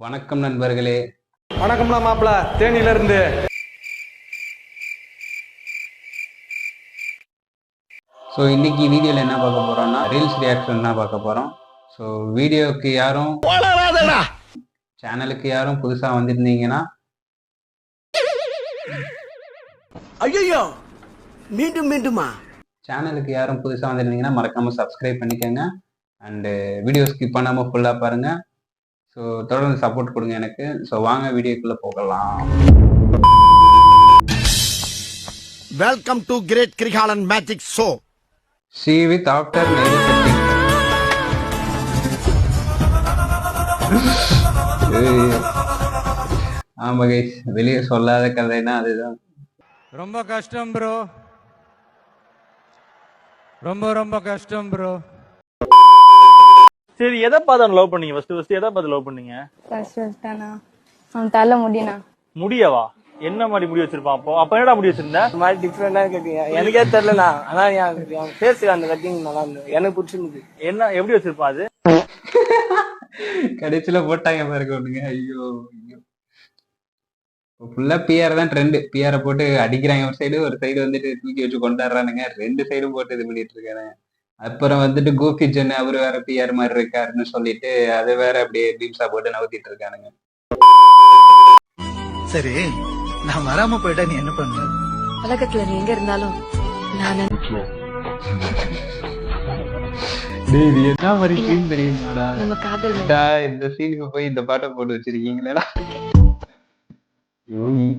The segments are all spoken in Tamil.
வணக்கம் நண்பர்களே. வணக்கம்ல மாப்பிள தேனியில இருந்து. ஸோ இன்னைக்கு வீடியோவில் என்ன பார்க்க போறோம்னா ரீல்ஸ் ரியாக்ஷன் தான் பார்க்க போறோம். ஸோ வீடியோக்கு யாரும் சேனலுக்கு யாரும் புதுசா வந்திருந்தீங்கன்னா ஐயோ மீண்டும் மீண்டுமா சேனலுக்கு யாரும் புதுசா வந்திருந்தீங்கன்னா மறக்காம சப்ஸ்கிரைப் பண்ணிக்கோங்க. அண்டு வீடியோ ஸ்கிப் பண்ணாம ஃபுல்லா பாருங்க. ஸோ தொடர்ந்து சப்போர்ட் கொடுங்க எனக்கு. ஸோ வாங்க வீடியோக்குள்ள போகலாம். Welcome to great Kirikalan magic show. See with after nail cutting. ஆமா கைஸ், வெளியே சொல்லாத கதைன்னா அதுதான். ரொம்ப கஷ்டம் ப்ரோ, ரொம்ப கஷ்டம் ப்ரோ. சரி, எதை பார்த்து லவ் பண்ணீங்க? ஃபர்ஸ்ட் எதை பார்த்து லவ் பண்ணீங்க? ஃபர்ஸ்ட் அவன் தலை முடினா முடியவா? என்ன மாதிரி முடி வச்சிருப்பான்? அப்ப என்னடா முடி வச்சிருந்த? இந்த மாதிரி டிஃப்ரெண்டா கேட்டீங்க, எனக்கே தெரியலண்ணா. ஆனா என் ஃபேஸ் அந்த கட்டிங் நல்லா இருந்தது, எனக்கு பிடிச்சிருந்தது. என்ன எப்படி வச்சிருப்பான் அது? கடைசியில போட்டாங்க பாருங்க ஒண்ணுங்க. ஐயோ ஐயோ, ஃபுல்லா பிஆர் தான் ட்ரெண்ட். பிஆரை போட்டு அடிக்கிறாங்க ஒரு சைடு வந்துட்டு தூக்கி வச்சு கொண்டாடுறானுங்க. ரெண்டு சைடும் போட்டு இது பண்ணிட்டு இருக்காங்க. அப்புறம் வந்துட்டு கோகிஜன் அவரு வேற பிஆர் மாதிரி இருக்காருன்னு சொல்லிட்டு அது வேற அப்படியே பீம்ஸா போட்டு நவுத்திட்டு இருக்கானுங்க. சரி, நான் வராம போயிட்டா நீ என்ன பண்ணுவ? உலகத்துல நீ எங்க இருந்தாலும் நான் இது என்ன மாதிரி சீன் தெரியுமாடா? நம்ம காதல் இந்த சீனுக்கு போய் இந்த பாட்டை போட்டு வச்சிருக்கீங்களா? யோகி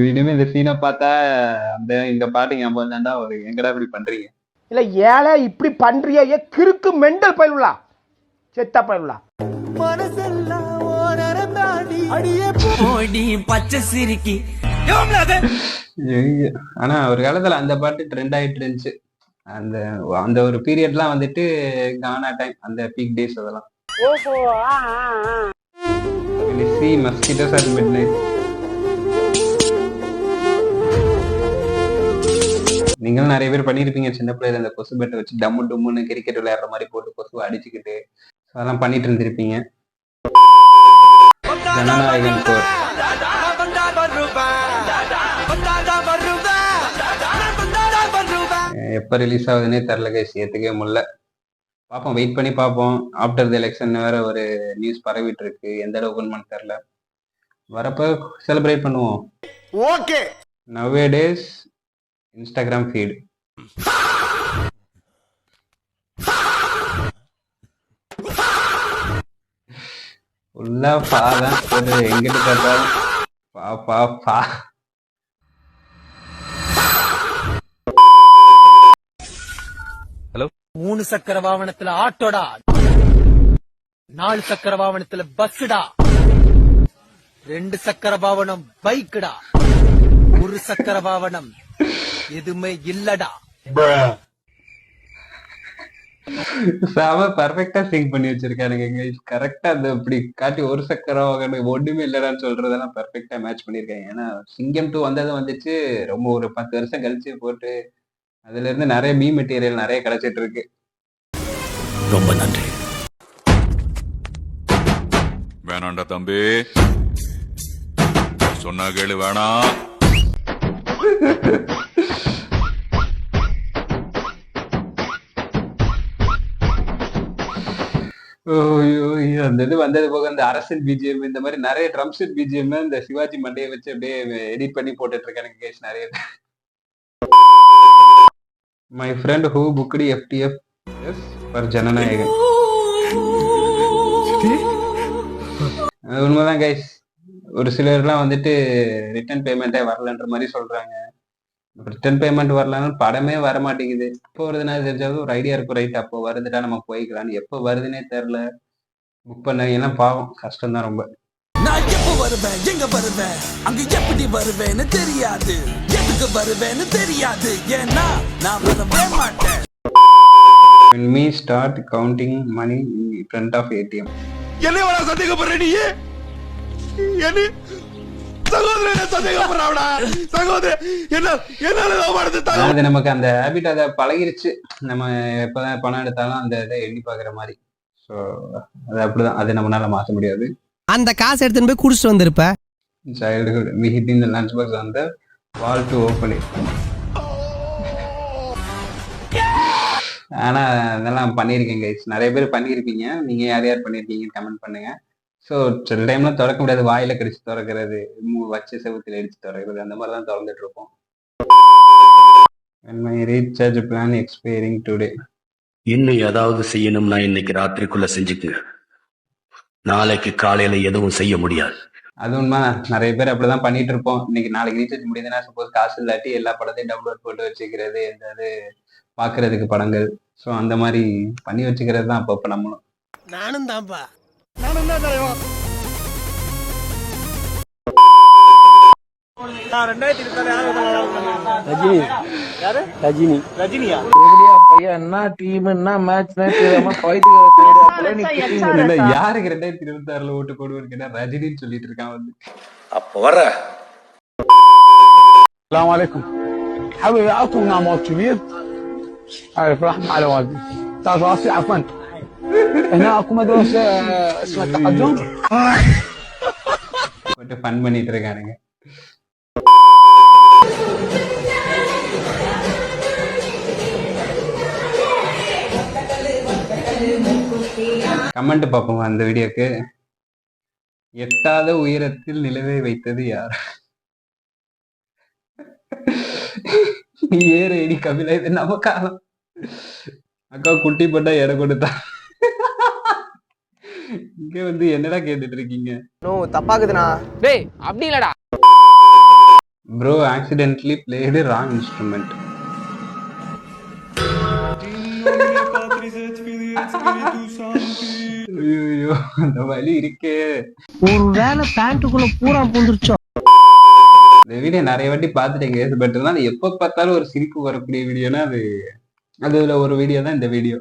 இனிமே இந்த சீனை பார்த்தா அந்த இந்த பாட்டு ஞாபகம் தான்டா ஒரு எங்கடா இப்படி பண்றீங்க? இல்ல ஏழை இப்படி பண்றியா? கிறுக்கு மெண்டல் பயிலுலா, செத்தா பயிலுலா. பச்சை சிரிக்கி. ஆனா ஒரு காலத்துல அந்த பாட்டு ட்ரெண்ட் ஆயிட்டு இருந்துச்சு. அந்த அந்த ஒரு பீரியட்லாம் வந்துட்டு கானா டைம், அந்த பீக் டேஸ் அதெல்லாம். C mosquitoes at midnight. நீங்களும் நிறைய பேர் பண்ணிருப்பீங்க சின்ன பிள்ளைல, அந்த கொசு பேட்டை வச்சு டம்மு டம்முன்னு கிரிக்கெட் விளையாடுற மாதிரி போட்டு கொசு அடிச்சுக்கிட்டு அதெல்லாம் பண்ணிட்டு இருந்திருப்பீங்க. ஜனநாயகன் கோர் எப்ப ரிலீஸ் ஆகுதுன்னே தெரில கைஸ், ஏத்துக்கவே முடியல. பார்ப்போம், வெயிட் பண்ணி பார்ப்போம். ஆஃப்டர் தி எலெக்ஷன் வேற ஒரு நியூஸ் பரவிட்டு இருக்கு, எந்த அளவுக்கு உண்மைன்னு தெரில. வரப்ப செலிப்ரேட் பண்ணுவோம். ஓகே. நவ்வேடேஸ் இன்ஸ்டாகிராம் ஃபீட் ஃபுல்லா பா தான், எங்கிட்டு பார்த்தாலும் பா பா பா. ஹலோ. 3 சக்கர வாகனத்துல ஆட்டோடா, 4 சக்கர வாகனத்துல பஸ்டா, 2 சக்கர வாகனம் பைக்குடா, 1 சக்கர வாகனம் எதுவுமே இல்லடா. செம பர்ஃபெக்டா சிங் பண்ணி வச்சிருக்கானுங்க கைஸ். கரெக்டா அந்த இப்படி காட்டி ஒரு சக்கரம் ஒண்ணுமே இல்லடான்னு சொல்றதெல்லாம் பர்ஃபெக்டா மேட்ச் பண்ணிருக்காங்க. ஏன்னா சிங்கம் 2 வந்ததும் வந்துச்சு, ரொம்ப ஒரு 10 வருஷம் கழிச்சு போட்டு அதுல இருந்து நிறைய மீ மெட்டீரியல் நிறைய கிடைச்சிட்டு இருக்கு. ரொம்ப நன்றி. வேணாண்டா தம்பி, சொன்னா கேளு, வேணாம். அந்த இது வந்தது போக இந்த அரசன் பிஜிஎம், இந்த மாதிரி நிறைய ட்ரம் செட் பிஜிஎம் இந்த சிவாஜி மண்டையை வச்சு அப்படியே எடிட் பண்ணி போட்டுட்டு இருக்கானுங்க கேஸ் நிறைய. My friend who booked FDF for Jana Nayagan. உண்மைதான் கைஸ், ஒரு சிலர்லாம் வந்துட்டு ரிட்டர்ன் பேமெண்ட்டே வரலன்ற மாதிரி சொல்றாங்க. ரிட்டர்ன் பேமெண்ட் வரலன்னு படமே வர மாட்டேங்குது. எப்போ வருதுன்னா தெரிஞ்சாவது ஒரு ஐடியா இருக்கும், ரைட் அப்போ வருதுட்டா நம்ம போய்க்கலான்னு. எப்போ வருதுன்னே தெரில. புக் பண்ணீங்கன்னா பாவம், கஷ்டம் தான் ரொம்ப. நான் எப்ப வருவேன், எங்க வருவேன், அங்க எப்படி வருவேன்னு தெரியாது, எதுக்கு வருவேன்னு தெரியாது, ஏன்னா நான் வரவே மாட்டேன். When me start counting money in front of ATM. என்ன சந்தேகப்படுற நீ? என்ன அதாவது நமக்கு அந்த ஹேபிட் அதை பழகிருச்சு. நம்ம எப்பதான் பணம் எடுத்தாலும் அந்த இதை எண்ணி பாக்குற மாதிரி. ஸோ அது அப்படிதான், அதை நம்மளால மாற்ற முடியாது. அந்த காசு எடுத்துன்னு போய் குடிச்சிட்டு வந்திருப்ப. Childhood, we hitting the lunchbox on the wall to open it. ஆனா அதெல்லாம் பண்ணியிருக்கேன் கைஸ், நிறைய பேர் பண்ணியிருப்பீங்க. நீங்க யார் யார் பண்ணியிருக்கீங்கன்னு கமெண்ட் பண்ணுங்க. ஸோ சில டைம்ல திறக்க முடியாது, வாயில கடிச்சு திறக்கிறது, வச்சு செவுத்துல அடிச்சு திறக்கிறது, அந்த மாதிரி தான் திறந்துட்டு இருப்போம். When my recharge plan expiring today. இன்னும் ஏதாவது செய்யணும்னா இன்னைக்கு ராத்திரிக்குள்ள செஞ்சுக்குங்க. நாளைக்கு காலையில எதுவும் செய்ய முடியாது. அது உண்மை, நிறைய பேர் அப்படிதான் பண்ணிட்டு இருப்போம். இன்னைக்கு நாளைக்கு ரீசார்ஜ் முடியுதுன்னா சப்போஸ் காசு இல்லாட்டி எல்லா படத்தையும் டவுன்லோட் போட்டு வச்சுக்கிறது, எதாவது பாக்குறதுக்கு படங்கள். ஸோ அந்த மாதிரி பண்ணி வச்சுக்கிறது தான் அப்பப்போ நம்மளும். நானும் தான்ப்பா. ரஜினி. யாரு? ரஜினி. ரஜினியா? என்ன டீம் என்ன மேட்ச் யாருக்கு 2026 ஓட்டு போடுவோன்னு கேட்டா ரஜினின்னு சொல்லிட்டு இருக்கான் வந்து. அப்ப வர السلام عليكم حبيبي اعطونا موت كبير عارف رحمة على والدي تعال راسي عفوا هنا اكو مدرسة اسمها التقدم போட்டு ஃபன் பண்ணிட்டு இருக்கானுங்க. கமெண்ட் பார்ப்போம் அந்த வீடியோக்கு. எட்டாத உயரத்தில் நிலவை வைத்தது யார்? ஏற இடி கபிலா, இது நம்ம காலம். அக்கா குட்டி போட்டா எடை கொடுத்தா. இங்க வந்து என்னடா கேட்டுட்டு இருக்கீங்க? நோ தப்பாக்குதுண்ணா. டேய் அப்படி இல்லடா. Bro accidentally played a wrong instrument. ஐயோ அந்த வலி இருக்கே. ஒருவேளை பேண்ட்டுக்குள்ள பூரா பூந்துருச்சோ. இந்த வீடியோ நிறைய வாட்டி பார்த்துட்டேங்க, பட் இருந்தாலும் எப்ப பார்த்தாலும் ஒரு சிரிப்பு வரக்கூடிய வீடியோனா அதுல ஒரு வீடியோ தான் இந்த வீடியோ.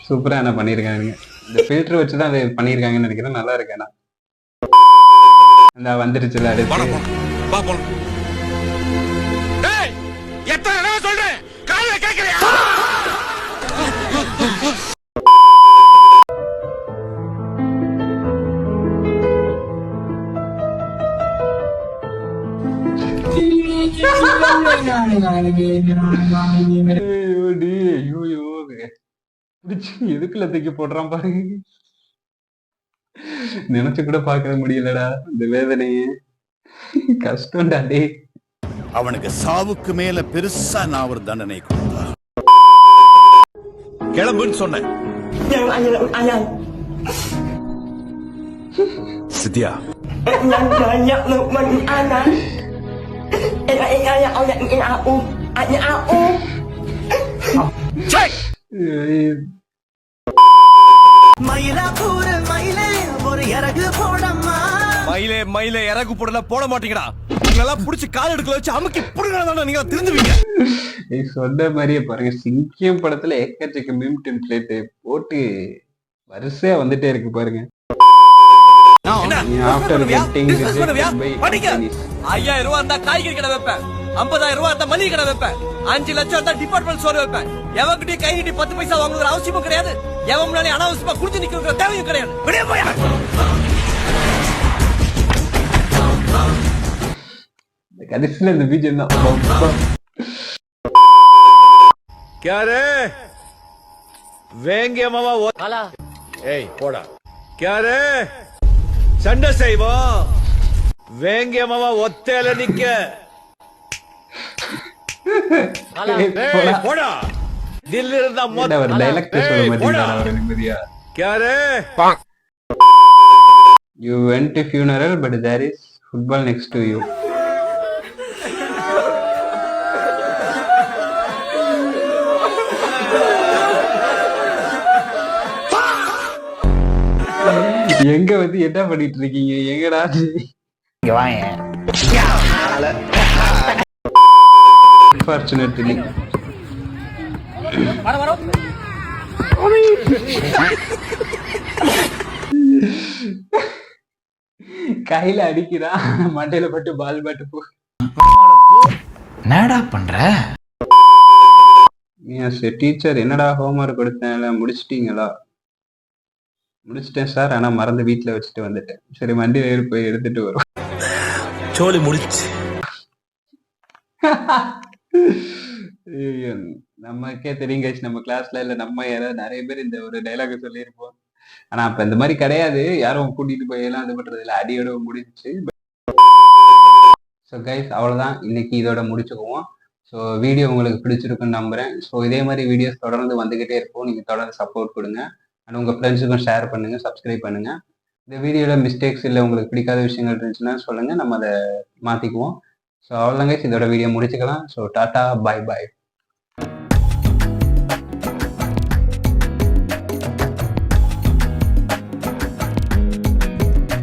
சூப்பரா என்ன பண்ணிருக்காங்க. இந்த ஃபில்டர் வச்சுதான் அது பண்ணிருக்காங்கன்னு நினைக்கிறேன். நல்லா இருக்கு. ஆனா அந்த வந்துருச்சுல அடுத்து எதுக்குள்ள தூக்கி போடுறான் பாருங்க. நினைச்சு கூட பாக்க முடியலடா இந்த வேதனையே. கஷ்டம்டா டே. அவனுக்கு சாவுக்கு மேல பெருசா நான் ஒரு தண்டனை கொடுத்தா கிளம்புன்னு சொன்னேன். சித்தியா மயிலே மயிலே இறகு போடல போட மாட்டீங்கடா. உங்களெல்லாம் புடிச்சு கால் எடுக்கல வச்சு அமுக்கி புடுங்கறதானே நீங்க திருந்துவீங்க. நீ சொன்ன மாதிரியே பாருங்க, சிங்கம் படத்துல ஏக்கச்சக்க மீம் டெம்ப்ளேட் போட்டு வரிசையா வந்துட்டே இருக்கு பாருங்க. ஆஃப்டர் கெட்டிங் 5000 ரூபாய் இருந்தா காய்கறி கடை வைப்பேன், 50000 ரூபாய் இருந்தா மளிகை கடை வைப்பேன், 5 லட்சம் இருந்தா டிபார்ட்மெண்ட் ஸ்டோர் வைப்பேன். எவங்கிட்டயும் கை நீட்டி 10 பைசா வாங்குற அவசியமும் கிடையாது. எவன் முன்னாடி அனாவசியமா குடிச்சு நிக்கிற தேவையும் கிடையாது. வெளியே போயா. கடைசியில இந்த பீஜம் தான். क्यारे வேங்கிய மாமா ஏய் போடா. क्यारे சண்டை செய்வோம். வேங்கிய மாமா ஒத்தையில நிக்க. போடா. தில் இருந்தா ஒரு டைலாக் சொல்ல மாட்டீங்களா? क्यारे You went to funeral but there is football next to you. எங்க வந்து என்ன பண்ணிட்டு இருக்கீங்க? எங்கடா அன்பார்ச்சுனேட்லி கையில அடிக்கிறான், மண்டையில பட்டு பால் பாட்டு போ. என்னடா பண்ற? டீச்சர் என்னடா ஹோம்ஒர்க் கொடுத்தேன்ல, முடிச்சிட்டீங்களா? முடிச்சிட்டேன் சார், ஆனா மறந்து வீட்டுல வச்சுட்டு வந்துட்டேன். சரி வண்டியில ஏறி போய் எடுத்துட்டு வரும். சோலி முடிச்சு. ஐயோ, நமக்கே தெரியும் guys, நம்ம கிளாஸ்ல இல்ல நம்ம யாராவது நிறைய பேர் இந்த ஒரு டைலாக் சொல்லியிருப்போம். ஆனா அப்ப இந்த மாதிரி கிடையாது, யாரும் கூட்டிட்டு போய் எல்லாம் இது பண்றது இல்ல, அடியோட முடிஞ்சுச்சு. ஸோ கைஸ் அவ்வளவுதான், இன்னைக்கு இதோட முடிச்சுக்குவோம். ஸோ வீடியோ உங்களுக்கு பிடிச்சிருக்குன்னு நம்புறேன். ஸோ இதே மாதிரி வீடியோஸ் தொடர்ந்து வந்துகிட்டே இருக்கும், நீங்க தொடர்ந்து சப்போர்ட் கொடுங்க. அண்ட் உங்க ஃப்ரெண்ட்ஸுக்கும் ஷேர் பண்ணுங்க, சப்ஸ்கிரைப் பண்ணுங்க. இந்த வீடியோல மிஸ்டேக்ஸ் இல்லை உங்களுக்கு பிடிக்காத விஷயங்கள் இருந்துச்சுன்னா சொல்லுங்க, நம்ம அதை மாத்திக்குவோம். ஸோ அவ்வளோதான் கைஸ், இதோட வீடியோ முடிச்சுக்கலாம். So tata, bye bye.